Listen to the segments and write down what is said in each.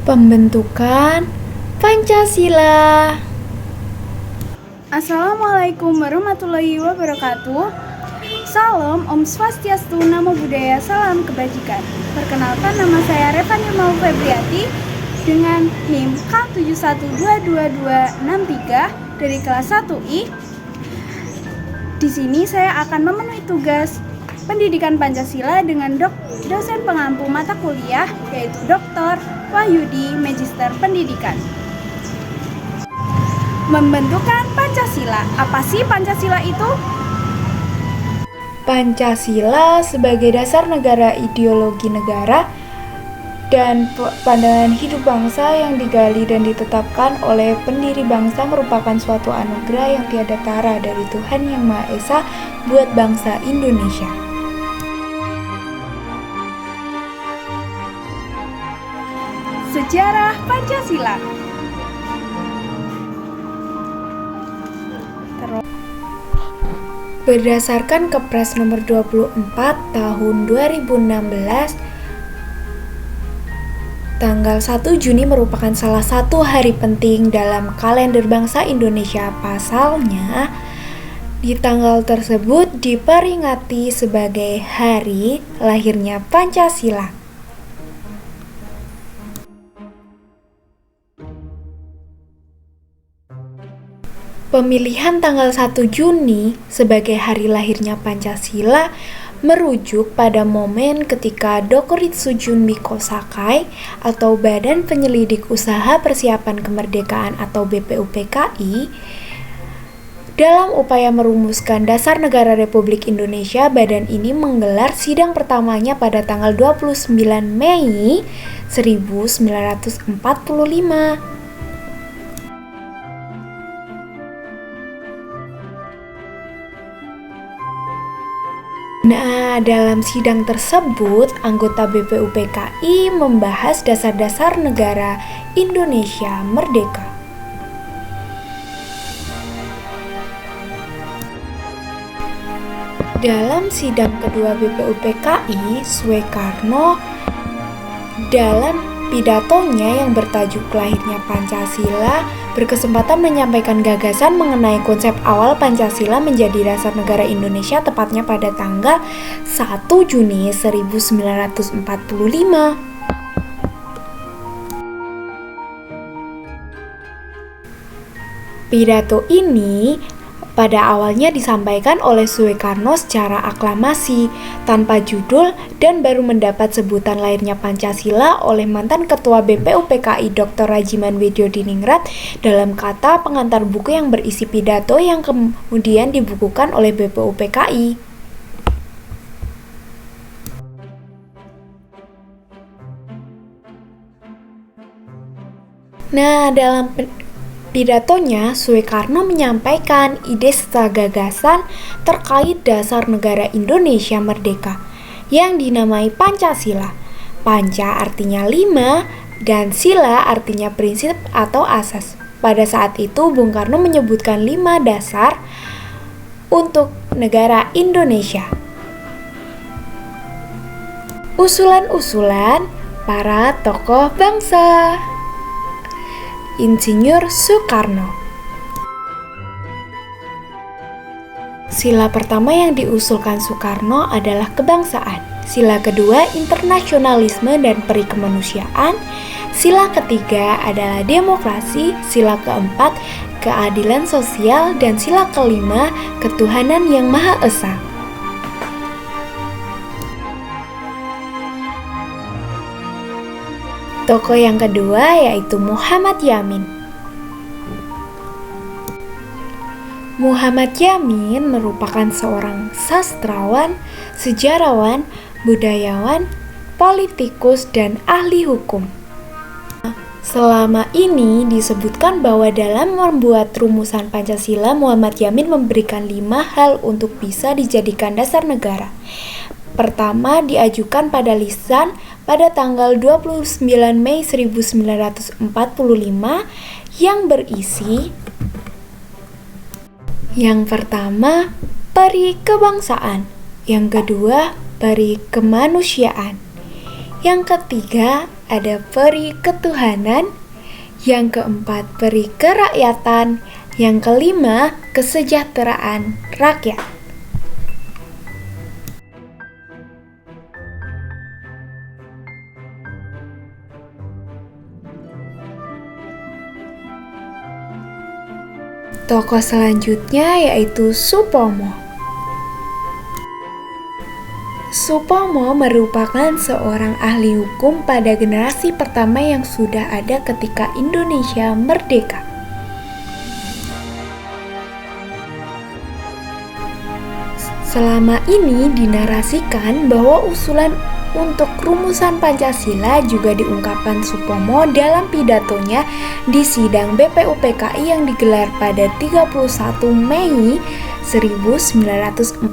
Pembentukan Pancasila. Assalamualaikum warahmatullahi wabarakatuh. Salam, Om Swastiastu, Namo Buddhaya, Salam Kebajikan. Perkenalkan, nama saya Reva Nirma Febriati dengan NIM K712263 dari kelas 1I. Di sini saya akan memenuhi tugas pendidikan Pancasila dengan dosen pengampu mata kuliah, yaitu Dr. Wahyudi, Magister Pendidikan. Membentukan Pancasila. Apa sih Pancasila itu? Pancasila sebagai dasar negara, ideologi negara, dan pandangan hidup bangsa yang digali dan ditetapkan oleh pendiri bangsa merupakan suatu anugerah yang tiada tara dari Tuhan Yang Maha Esa buat bangsa Indonesia. Sejarah Pancasila. Berdasarkan Kepres nomor 24 tahun 2016, tanggal 1 Juni merupakan salah satu hari penting dalam kalender bangsa Indonesia. Pasalnya, di tanggal tersebut diperingati sebagai hari lahirnya Pancasila. Pemilihan tanggal 1 Juni sebagai hari lahirnya Pancasila merujuk pada momen ketika Dokuritsu Junbiko Sakai atau Badan Penyelidik Usaha Persiapan Kemerdekaan atau BPUPKI dalam upaya merumuskan Dasar Negara Republik Indonesia. Badan ini menggelar sidang pertamanya pada tanggal 29 Mei 1945. Nah, dalam sidang tersebut, anggota BPUPKI membahas dasar-dasar negara Indonesia merdeka. Dalam sidang kedua BPUPKI, Soekarno dalam pidatonya yang bertajuk Lahirnya Pancasila berkesempatan menyampaikan gagasan mengenai konsep awal Pancasila menjadi dasar negara Indonesia tepatnya pada tanggal 1 Juni 1945. Pidato ini pada awalnya disampaikan oleh Soekarno secara aklamasi, tanpa judul, dan baru mendapat sebutan lahirnya Pancasila oleh mantan Ketua BPUPKI Dr. Rajiman Widyodiningrat dalam kata pengantar buku yang berisi pidato yang kemudian dibukukan oleh BPUPKI. Nah, dalam pidatonya, Soekarno menyampaikan ide serta gagasan terkait dasar negara Indonesia merdeka yang dinamai Pancasila. Panca artinya 5 dan sila artinya prinsip atau asas. Pada saat itu, Bung Karno menyebutkan 5 dasar untuk negara Indonesia. Usulan-usulan para tokoh bangsa. Insinyur Soekarno. Sila pertama yang diusulkan Soekarno adalah kebangsaan. Sila kedua internasionalisme dan peri kemanusiaan. Sila ketiga adalah demokrasi. Sila keempat keadilan sosial dan sila kelima ketuhanan yang Maha Esa. Tokoh yang kedua yaitu Muhammad Yamin. Muhammad Yamin merupakan seorang sastrawan, sejarawan, budayawan, politikus, dan ahli hukum. Selama ini disebutkan bahwa dalam membuat rumusan Pancasila, Muhammad Yamin memberikan 5 hal untuk bisa dijadikan dasar negara. Pertama, diajukan pada lisan pada tanggal 29 Mei 1945 yang berisi: yang pertama, peri kebangsaan; yang kedua, peri kemanusiaan; yang ketiga, ada peri ketuhanan, yang keempat peri kerakyatan, yang kelima kesejahteraan rakyat. Tokoh selanjutnya yaitu Supomo. Supomo merupakan seorang ahli hukum pada generasi pertama yang sudah ada ketika Indonesia merdeka. Selama ini dinarasikan bahwa usulan untuk rumusan Pancasila juga diungkapkan Supomo dalam pidatonya di sidang BPUPKI yang digelar pada 31 Mei 1945.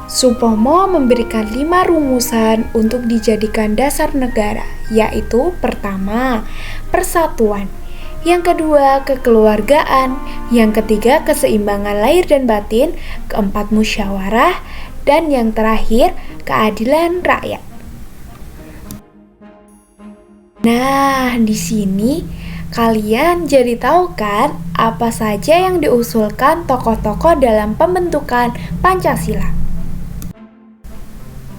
Supomo memberikan 5 rumusan untuk dijadikan dasar negara, yaitu pertama, persatuan, yang kedua, kekeluargaan, yang ketiga, keseimbangan lahir dan batin, keempat, musyawarah, dan yang terakhir, keadilan rakyat. Nah, di sini kalian jadi tahu kan apa saja yang diusulkan tokoh-tokoh dalam pembentukan Pancasila.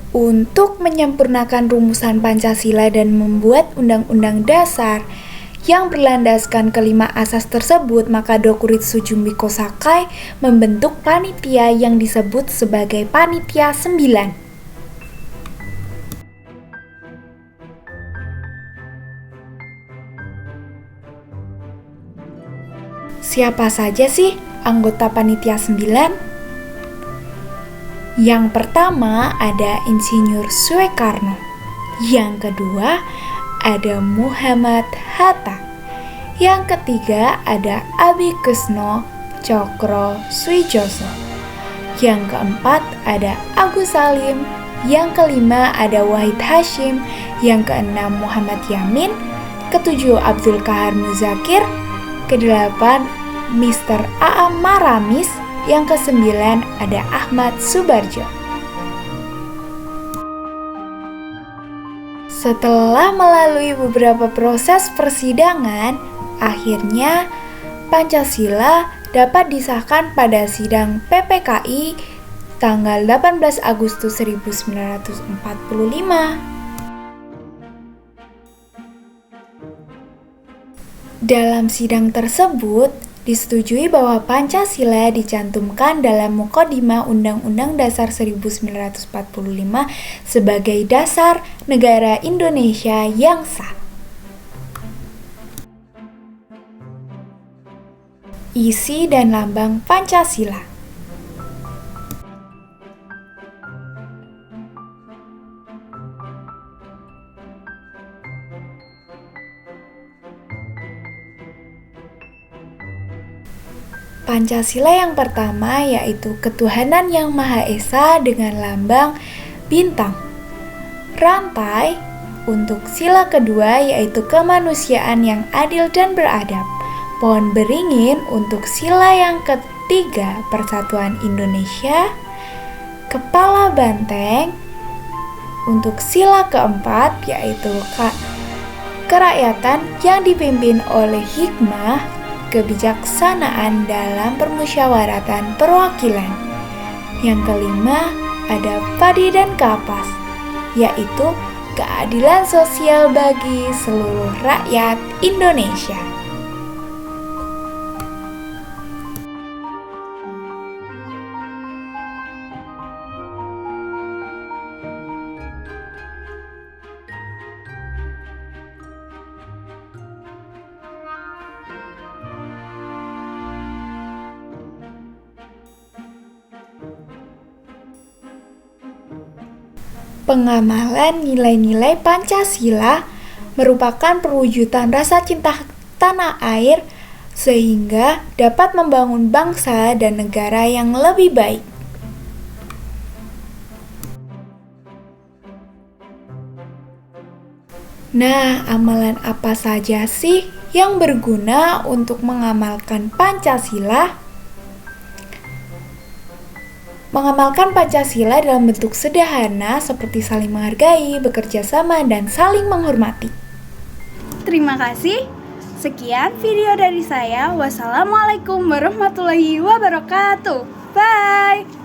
Untuk menyempurnakan rumusan Pancasila dan membuat undang-undang dasar yang berlandaskan kelima asas tersebut, maka Dokurit Sujumbi Sakai membentuk panitia yang disebut sebagai Panitia 9. Siapa saja sih anggota Panitia 9? Yang pertama ada Insinyur Soekarno. Yang kedua ada Muhammad Hatta. Yang ketiga ada Abikesno Cokro Swijoso. Yang keempat ada Agus Salim. Yang kelima ada Wahid Hashim. Yang keenam Muhammad Yamin. Ketujuh Abdul Kahar Muzakir. Kedelapan Mr. A.A. Maramis. Yang kesembilan ada Ahmad Subarjo. Setelah melalui beberapa proses persidangan, akhirnya Pancasila dapat disahkan pada sidang PPKI tanggal 18 Agustus 1945. Dalam sidang tersebut, disetujui bahwa Pancasila dicantumkan dalam Muqaddimah Undang-Undang Dasar 1945 sebagai dasar negara Indonesia yang sah. Isi dan lambang Pancasila. Pancasila yang pertama yaitu ketuhanan yang Maha Esa dengan lambang bintang. Rantai untuk sila kedua yaitu kemanusiaan yang adil dan beradab. Pohon beringin untuk sila yang ketiga persatuan Indonesia. Kepala banteng untuk sila keempat yaitu kerakyatan yang dipimpin oleh hikmah, kebijaksanaan dalam permusyawaratan perwakilan. Yang kelima ada padi dan kapas, yaitu keadilan sosial bagi seluruh rakyat Indonesia. Pengamalan nilai-nilai Pancasila merupakan perwujudan rasa cinta tanah air sehingga dapat membangun bangsa dan negara yang lebih baik. Nah, amalan apa saja sih yang berguna untuk mengamalkan Pancasila? mengamalkan Pancasila dalam bentuk sederhana seperti saling menghargai, bekerja sama, dan saling menghormati. Terima kasih. Sekian video dari saya. Wassalamualaikum warahmatullahi wabarakatuh. Bye.